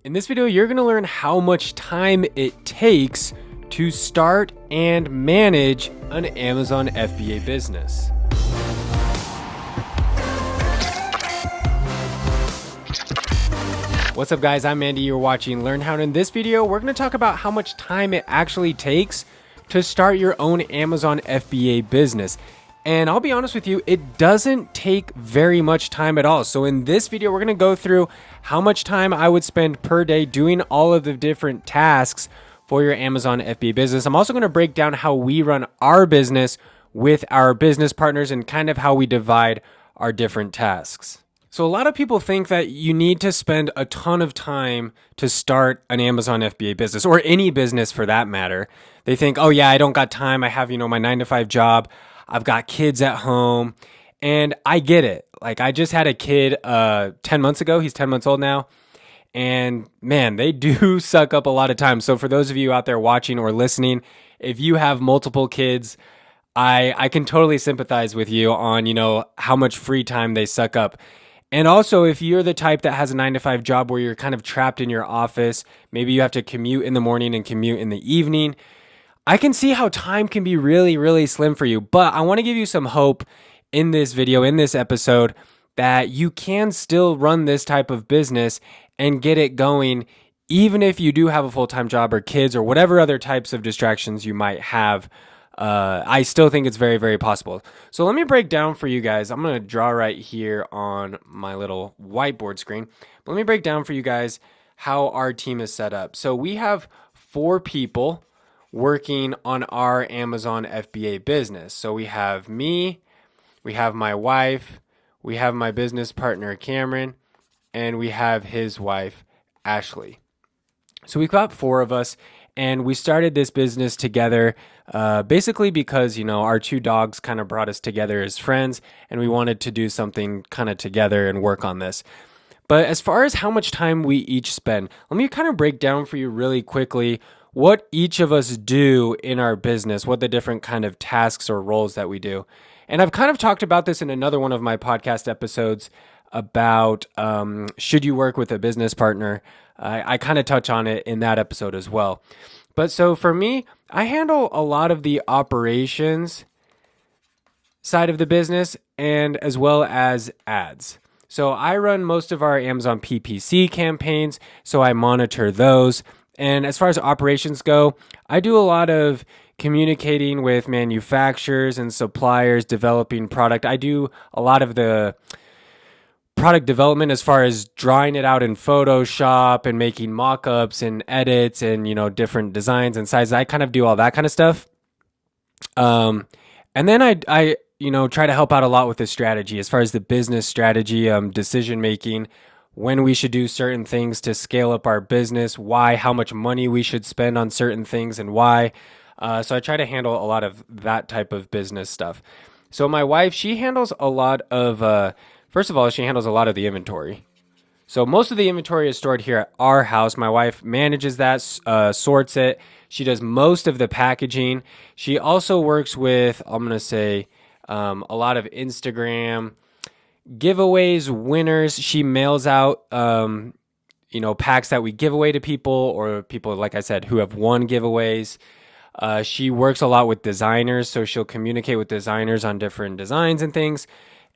In this video, you're going to learn how much time it takes to start and manage an Amazon FBA business. What's up, guys? I'm Andy. You're watching Learn How. And in this video, we're going to talk about how much time it actually takes to start your own Amazon FBA business. And I'll be honest with you, it doesn't take very much time at all. So in this video, we're going to go through how much time I would spend per day doing all of the different tasks for your Amazon FBA business. I'm also going to break down how we run our business with our business partners and kind of how we divide our different tasks. So a lot of people think that you need to spend a ton of time to start an Amazon FBA business, or any business for that matter. They think, oh yeah, I don't got time. I have, my 9-to-5 job. I've got kids at home, and I get it. Like, I just had a kid 10 months ago. He's 10 months old now. And man, they do suck up a lot of time. So for those of you out there watching or listening, if you have multiple kids, I can totally sympathize with you on, how much free time they suck up. And also, if you're the type that has a 9-to-5 job where you're kind of trapped in your office, maybe you have to commute in the morning and commute in the evening, I can see how time can be really, really slim for you. But I want to give you some hope in this video, in this episode, that you can still run this type of business and get it going, even if you do have a full-time job or kids or whatever other types of distractions you might have. I still think it's very, very possible. So let me break down for you guys. I'm going to draw right here on my little whiteboard screen. But let me break down for you guys how our team is set up. So we have 4 people working on our Amazon FBA business. So we have me, we have my wife, we have my business partner, Cameron, and we have his wife, Ashley. So we've got 4 of us, and we started this business together basically because, our 2 dogs kind of brought us together as friends, and we wanted to do something kind of together and work on this. But as far as how much time we each spend, let me kind of break down for you really quickly what each of us do in our business, what the different kind of tasks or roles that we do. And I've kind of talked about this in another one of my podcast episodes about should you work with a business partner. I kind of touch on it in that episode as well. But so for me, I handle a lot of the operations side of the business and as well as ads. So I run most of our Amazon PPC campaigns, so I monitor those. And as far as operations go, I do a lot of communicating with manufacturers and suppliers, developing product. I do a lot of the product development as far as drawing it out in Photoshop and making mock-ups and edits and, different designs and sizes. I kind of do all that kind of stuff. And then I try to help out a lot with the strategy as far as the business strategy, decision making, when we should do certain things to scale up our business, why, how much money we should spend on certain things and why. So I try to handle a lot of that type of business stuff. So my wife, she handles a lot of, first of all, she handles a lot of the inventory. So most of the inventory is stored here at our house. My wife manages that, sorts it. She does most of the packaging. She also works with, I'm going to say, a lot of Instagram giveaways, winners. She mails out, packs that we give away to people, or people, like I said, who have won giveaways. She works a lot with designers, so she'll communicate with designers on different designs and things.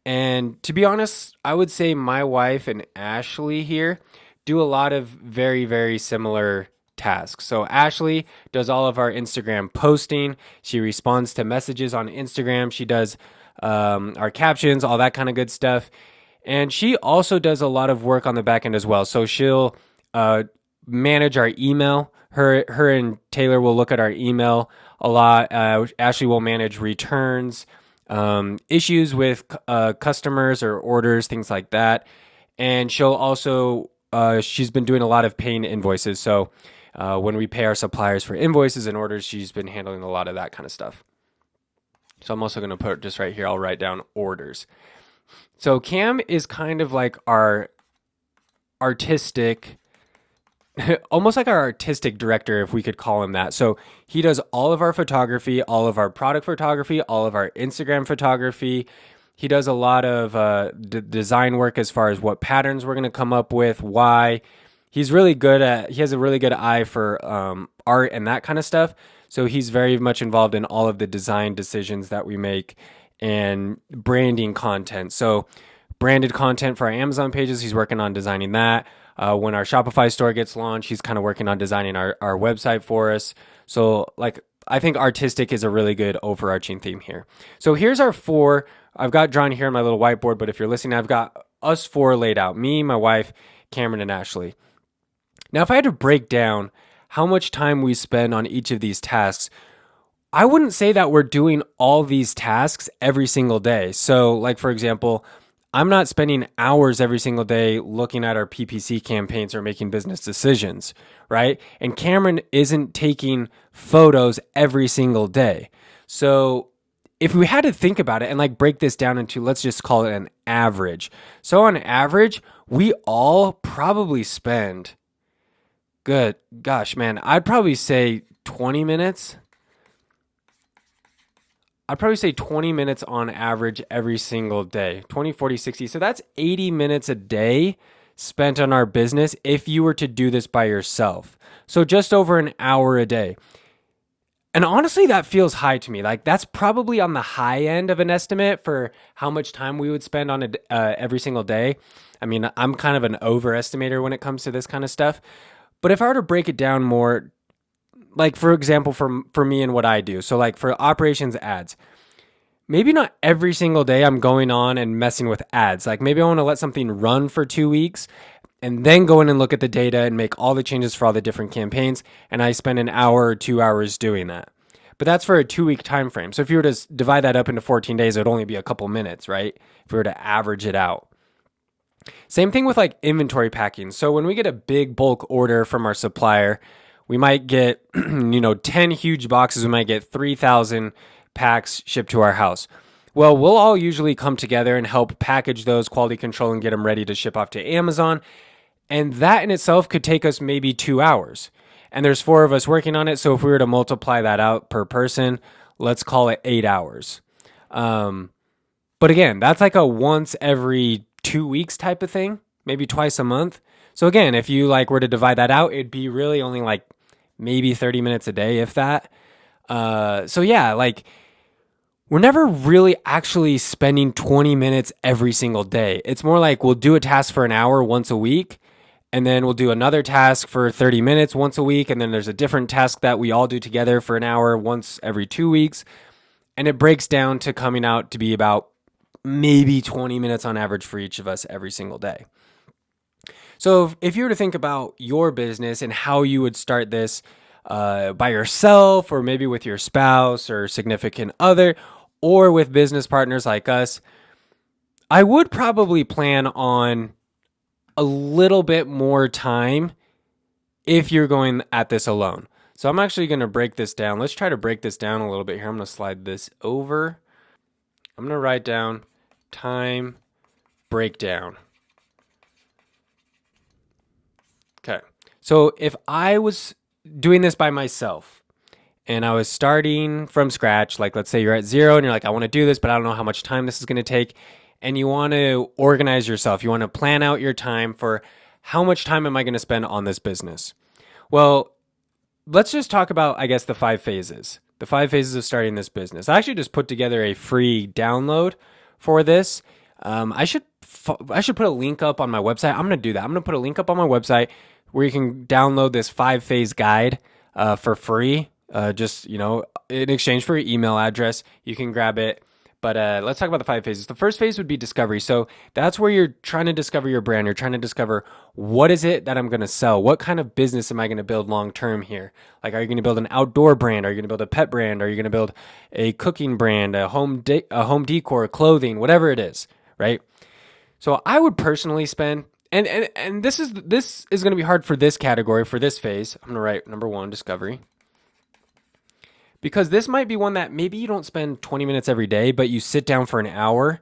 And to be honest, I would say my wife and Ashley here do a lot of very, very similar tasks. So Ashley does all of our Instagram posting. She responds to messages on Instagram. She does our captions, all that kind of good stuff. And she also does a lot of work on the back end as well. So she'll manage our email. Her and Taylor will look at our email a lot. Ashley will manage returns, issues with customers or orders, things like that. And she'll also, she's been doing a lot of paying invoices. So when we pay our suppliers for invoices and orders, she's been handling a lot of that kind of stuff. So I'm also going to put just right here, I'll write down orders. So Cam is kind of like our artistic, almost like our artistic director, if we could call him that. So he does all of our photography, all of our product photography, all of our Instagram photography. He does a lot of design work as far as what patterns we're going to come up with, why. He's really good at, he has a really good eye for art and that kind of stuff. So he's very much involved in all of the design decisions that we make and branding content. So branded content for our Amazon pages, he's working on designing that. When our Shopify store gets launched, he's kind of working on designing our website for us. So like, I think artistic is a really good overarching theme here. So here's our four. I've got drawn here on my little whiteboard, but if you're listening, I've got us four laid out: me, my wife, Cameron, and Ashley. Now, if I had to break down how much time we spend on each of these tasks, I wouldn't say that we're doing all these tasks every single day. So, like, for example, I'm not spending hours every single day looking at our PPC campaigns or making business decisions, right? And Cameron isn't taking photos every single day. So, if we had to think about it and like break this down into, let's just call it an average. So, on average, we all probably spend, good gosh, man, I'd probably say 20 minutes. I'd probably say 20 minutes on average every single day, 20, 40, 60. So that's 80 minutes a day spent on our business if you were to do this by yourself. So just over an hour a day. And honestly, that feels high to me. Like that's probably on the high end of an estimate for how much time we would spend on it every single day. I mean, I'm kind of an overestimator when it comes to this kind of stuff. But if I were to break it down more, like for example, for me and what I do. So like for operations ads, maybe not every single day I'm going on and messing with ads. Like maybe I want to let something run for 2 weeks and then go in and look at the data and make all the changes for all the different campaigns. And I spend an hour or 2 hours doing that. But that's for a 2-week time frame. So if you were to divide that up into 14 days, it would only be a couple minutes, right? If we were to average it out. Same thing with like inventory packing. So when we get a big bulk order from our supplier, we might get, 10 huge boxes. We might get 3,000 packs shipped to our house. Well, we'll all usually come together and help package those, quality control, and get them ready to ship off to Amazon. And that in itself could take us maybe 2 hours. And there's 4 of us working on it. So if we were to multiply that out per person, let's call it 8 hours. But again, that's like a once every 2 weeks type of thing, maybe twice a month. So again, if you like were to divide that out, it'd be really only like maybe 30 minutes a day, if that. So yeah, like we're never really actually spending 20 minutes every single day. It's more like we'll do a task for an hour once a week, and then we'll do another task for 30 minutes once a week, and then there's a different task that we all do together for an hour once every 2 weeks. And it breaks down to coming out to be about maybe 20 minutes on average for each of us every single day. So if you were to think about your business and how you would start this by yourself, or maybe with your spouse or significant other, or with business partners like us, I would probably plan on a little bit more time if you're going at this alone. So I'm actually going to break this down. Let's try to break this down a little bit here. I'm going to slide this over. I'm going to write down time breakdown. Okay. So if I was doing this by myself and I was starting from scratch, like let's say you're at 0 and you're like, I want to do this, but I don't know how much time this is going to take. And you want to organize yourself. You want to plan out your time for how much time am I going to spend on this business? Well, let's just talk about, I guess, the 5 phases. The 5 phases of starting this business. I actually just put together a free download for this. I should put a link up on my website. I'm going to do that. I'm going to put a link up on my website where you can download this 5-phase guide for free. Just, in exchange for your email address, you can grab it. But let's talk about the 5 phases. The first phase would be discovery. So that's where you're trying to discover your brand. You're trying to discover, what is it that I'm going to sell? What kind of business am I going to build long term here? Like, are you going to build an outdoor brand? Are you going to build a pet brand? Are you going to build a cooking brand, a home decor, clothing, whatever it is, right? So I would personally spend, and this is going to be hard for this category, for this phase. I'm going to write number 1, discovery. Because this might be one that maybe you don't spend 20 minutes every day, but you sit down for an hour,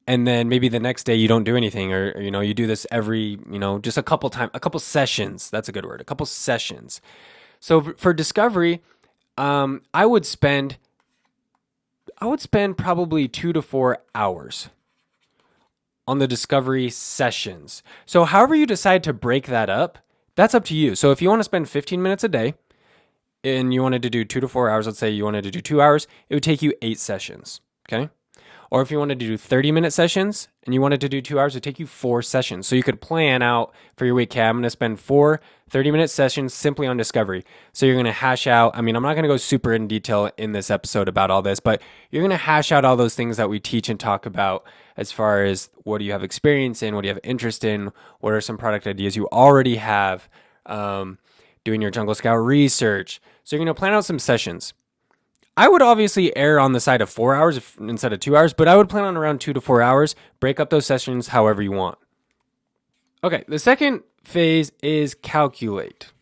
and then maybe the next day you don't do anything, or you do this every, just a couple sessions. That's a good word, a couple sessions. So for discovery, I would spend probably 2 to 4 hours on the discovery sessions. So however you decide to break that up, That's up to you. So if you want to spend 15 minutes a day and you wanted to do 2 to 4 hours, let's say you wanted to do 2 hours, it would take you 8 sessions. Okay. Or if you wanted to do 30-minute sessions and you wanted to do 2 hours, it would take you 4 sessions. So you could plan out for your week, okay, I'm going to spend 4 30-minute sessions simply on discovery. So you're going to hash out, I'm not going to go super in detail in this episode about all this, but you're going to hash out all those things that we teach and talk about as far as what do you have experience in, what do you have interest in, what are some product ideas you already have, doing your Jungle Scout research. So you're going to plan out some sessions. I would obviously err on the side of 4 hours instead of 2 hours, but I would plan on around 2 to 4 hours. Break up those sessions however you want. Okay, the second phase is calculate.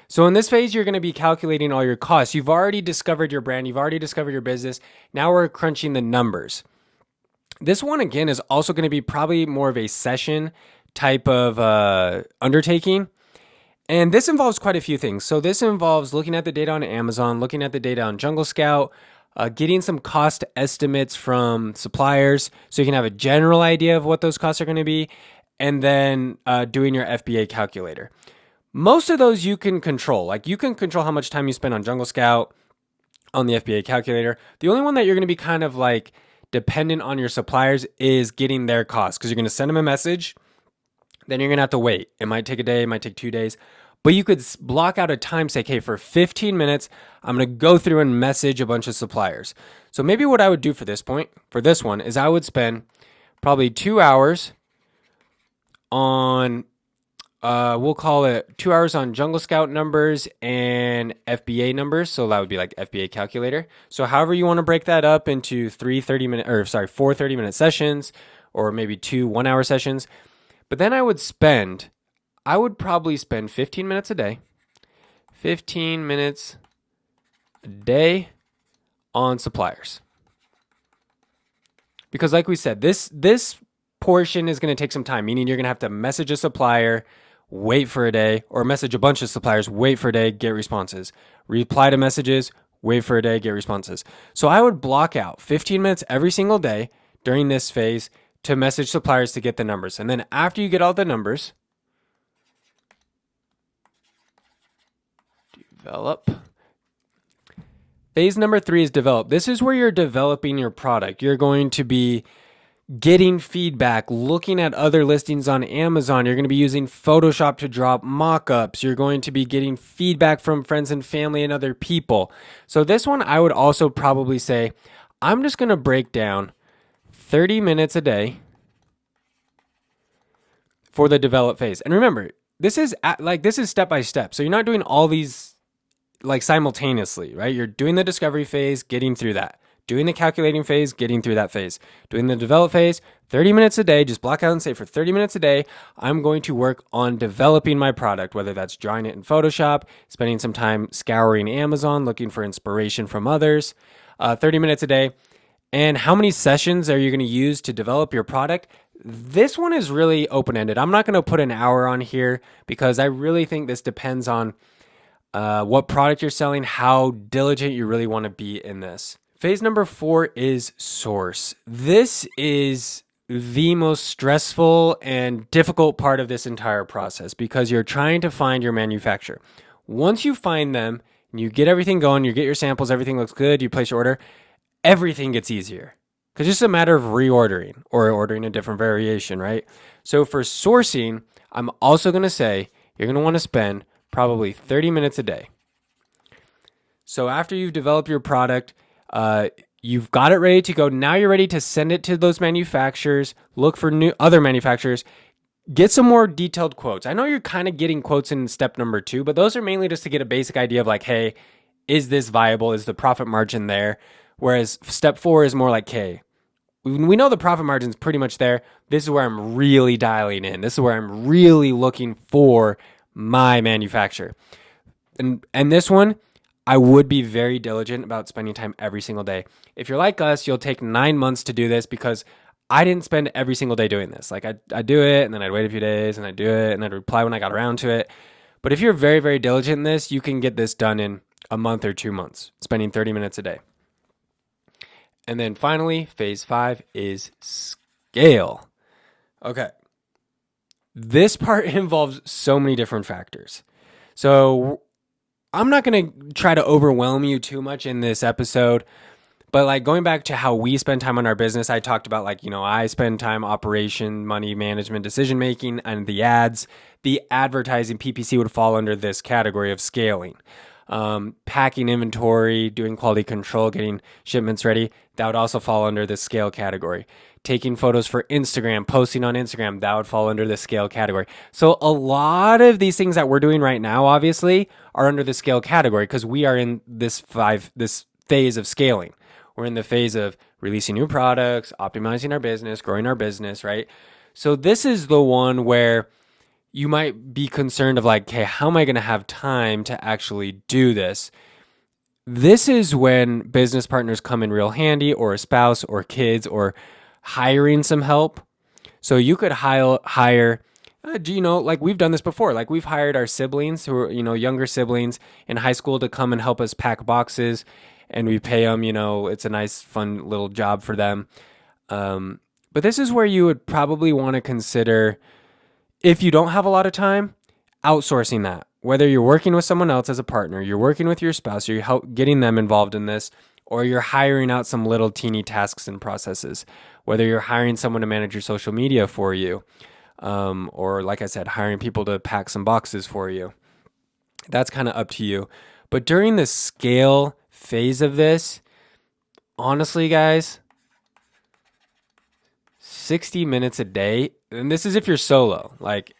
So in this phase, you're going to be calculating all your costs. You've already discovered your brand. You've already discovered your business. Now we're crunching the numbers. This one, again, is also going to be probably more of a session type of undertaking. And this involves quite a few things. So this involves looking at the data on Amazon, looking at the data on Jungle Scout, getting some cost estimates from suppliers so you can have a general idea of what those costs are going to be, and then doing your FBA calculator. Most of those you can control. Like you can control how much time you spend on Jungle Scout, on the FBA calculator. The only one that you're going to be kind of like dependent on your suppliers is getting their costs, because you're going to send them a message. Then you're going to have to wait. It might take a day, it might take 2 days. But you could block out a time, say, okay, for 15 minutes, I'm going to go through and message a bunch of suppliers. So maybe what I would do for this one, is I would spend probably 2 hours on, we'll call it 2 hours on Jungle Scout numbers and FBA numbers. So that would be like FBA calculator. So however you want to break that up into 4 30-minute sessions, or maybe 2 1-hour sessions. But then I would probably spend 15 minutes a day. 15 minutes a day on suppliers. Because like we said, this portion is going to take some time, meaning you're going to have to message a supplier, wait for a day, or message a bunch of suppliers, wait for a day, get responses. Reply to messages, wait for a day, get responses. So I would block out 15 minutes every single day during this phase to message suppliers to get the numbers. And then after you get all the numbers, develop. Phase number 3 is develop. This is where you're developing your product. You're going to be getting feedback, looking at other listings on Amazon. You're going to be using Photoshop to drop mock-ups. You're going to be getting feedback from friends and family and other people. So this one, I would also probably say, I'm just going to break down 30 minutes a day for the develop phase. And remember, this is step by step. So you're not doing all these like simultaneously, right? You're doing the discovery phase, getting through that. Doing the calculating phase, getting through that phase. Doing the develop phase, 30 minutes a day, just block out and say for 30 minutes a day, I'm going to work on developing my product, whether that's drawing it in Photoshop, spending some time scouring Amazon, looking for inspiration from others, 30 minutes a day. And how many sessions are you going to use to develop your product? This one is really open-ended. I'm not going to put an hour on here because I really think this depends on what product you're selling, how diligent you really want to be in this. Phase number 4 is source. This is the most stressful and difficult part of this entire process because you're trying to find your manufacturer. Once you find them and you get everything going, you get your samples, everything looks good, you place your order, everything gets easier because it's just a matter of reordering or ordering a different variation, right? So for sourcing, I'm also going to say you're going to want to spend probably 30 minutes a day. So after you've developed your product, you've got it ready to go. Now you're ready to send it to those manufacturers, look for other manufacturers, get some more detailed quotes. I know you're kind of getting quotes in step number 2, but those are mainly just to get a basic idea of like, hey, is this viable? Is the profit margin there? Whereas step 4 is more like, hey, we know the profit margin is pretty much there. This is where I'm really dialing in. This is where I'm really looking for my manufacturer. And this one, I would be very diligent about spending time every single day. If you're like us, you'll take 9 months to do this because I didn't spend every single day doing this. Like I'd do it and then I'd wait a few days and I'd do it and I'd reply when I got around to it. But if you're very, very diligent in this, you can get this done in a month or 2 months, spending 30 minutes a day. And then finally, phase 5 is scale. Okay. This part involves so many different factors. So I'm not going to try to overwhelm you too much in this episode, but like going back to how we spend time on our business, I talked about like, I spend time operation, money management, decision making, and the ads. The advertising PPC would fall under this category of scaling. Packing inventory, doing quality control, getting shipments ready, that would also fall under the scale category. Taking photos for Instagram, posting on Instagram, that would fall under the scale category. So a lot of these things that we're doing right now, obviously, are under the scale category because we are in this phase of scaling. We're in the phase of releasing new products, optimizing our business, growing our business, right? So this is the one where you might be concerned of like, okay, how am I going to have time to actually do this? This is when business partners come in real handy, or a spouse or kids, or hiring some help. So you could hire, like we've done this before. Like we've hired our siblings who are, younger siblings in high school to come and help us pack boxes, and we pay them, it's a nice, fun little job for them. But this is where you would probably want to consider, if you don't have a lot of time, outsourcing that. Whether you're working with someone else as a partner, you're working with your spouse, or you're getting them involved in this, or you're hiring out some little teeny tasks and processes. Whether you're hiring someone to manage your social media for you, or like I said, hiring people to pack some boxes for you. That's kind of up to you. But during the scale phase of this, honestly, guys, 60 minutes a day, and this is if you're solo, like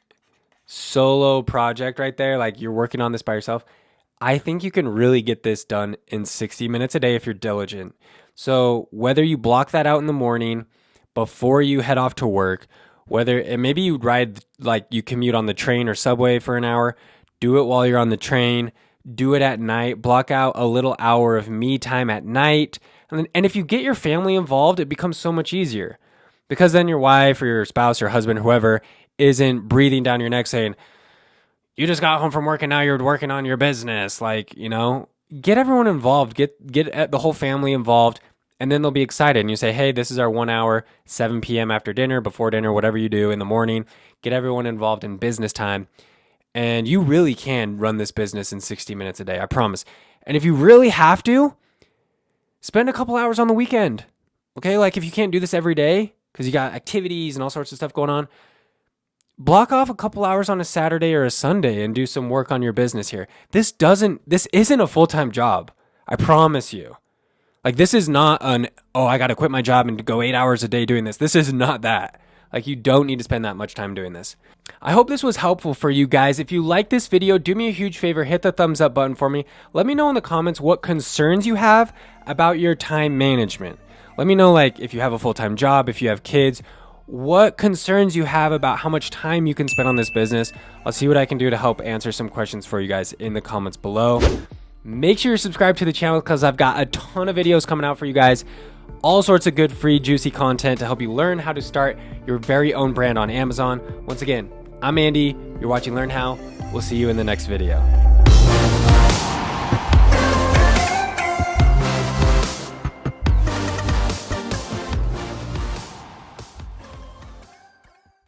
solo project right there, like you're working on this by yourself, I think you can really get this done in 60 minutes a day if you're diligent. So whether you block that out in the morning before you head off to work, and maybe you ride, like you commute on the train or subway for an hour, do it while you're on the train, do it at night, block out a little hour of me time at night. And if you get your family involved, it becomes so much easier, because then your wife or your spouse or husband, whoever, isn't breathing down your neck saying, you just got home from work and now you're working on your business. Like, get everyone involved, get the whole family involved, and then they'll be excited. And you say, hey, this is our 1 hour, 7 p.m. after dinner, before dinner, whatever you do in the morning. Get everyone involved in business time. And you really can run this business in 60 minutes a day, I promise. And if you really have to, spend a couple hours on the weekend. Okay, like if you can't do this every day because you got activities and all sorts of stuff going on, block off a couple hours on a Saturday or a Sunday and do some work on your business here. This isn't a full-time job. I promise you. Like this is not I got to quit my job and go 8 hours a day doing this. This is not that. Like you don't need to spend that much time doing this. I hope this was helpful for you guys. If you like this video, do me a huge favor, hit the thumbs up button for me. Let me know in the comments what concerns you have about your time management. Let me know like if you have a full-time job, if you have kids, what concerns you have about how much time you can spend on this business. I'll see what I can do to help answer some questions for you guys in the comments below. Make sure you're subscribed to the channel because I've got a ton of videos coming out for you guys. All sorts of good, free, juicy content to help you learn how to start your very own brand on Amazon. Once again, I'm Andy. You're watching Learn How. We'll see you in the next video.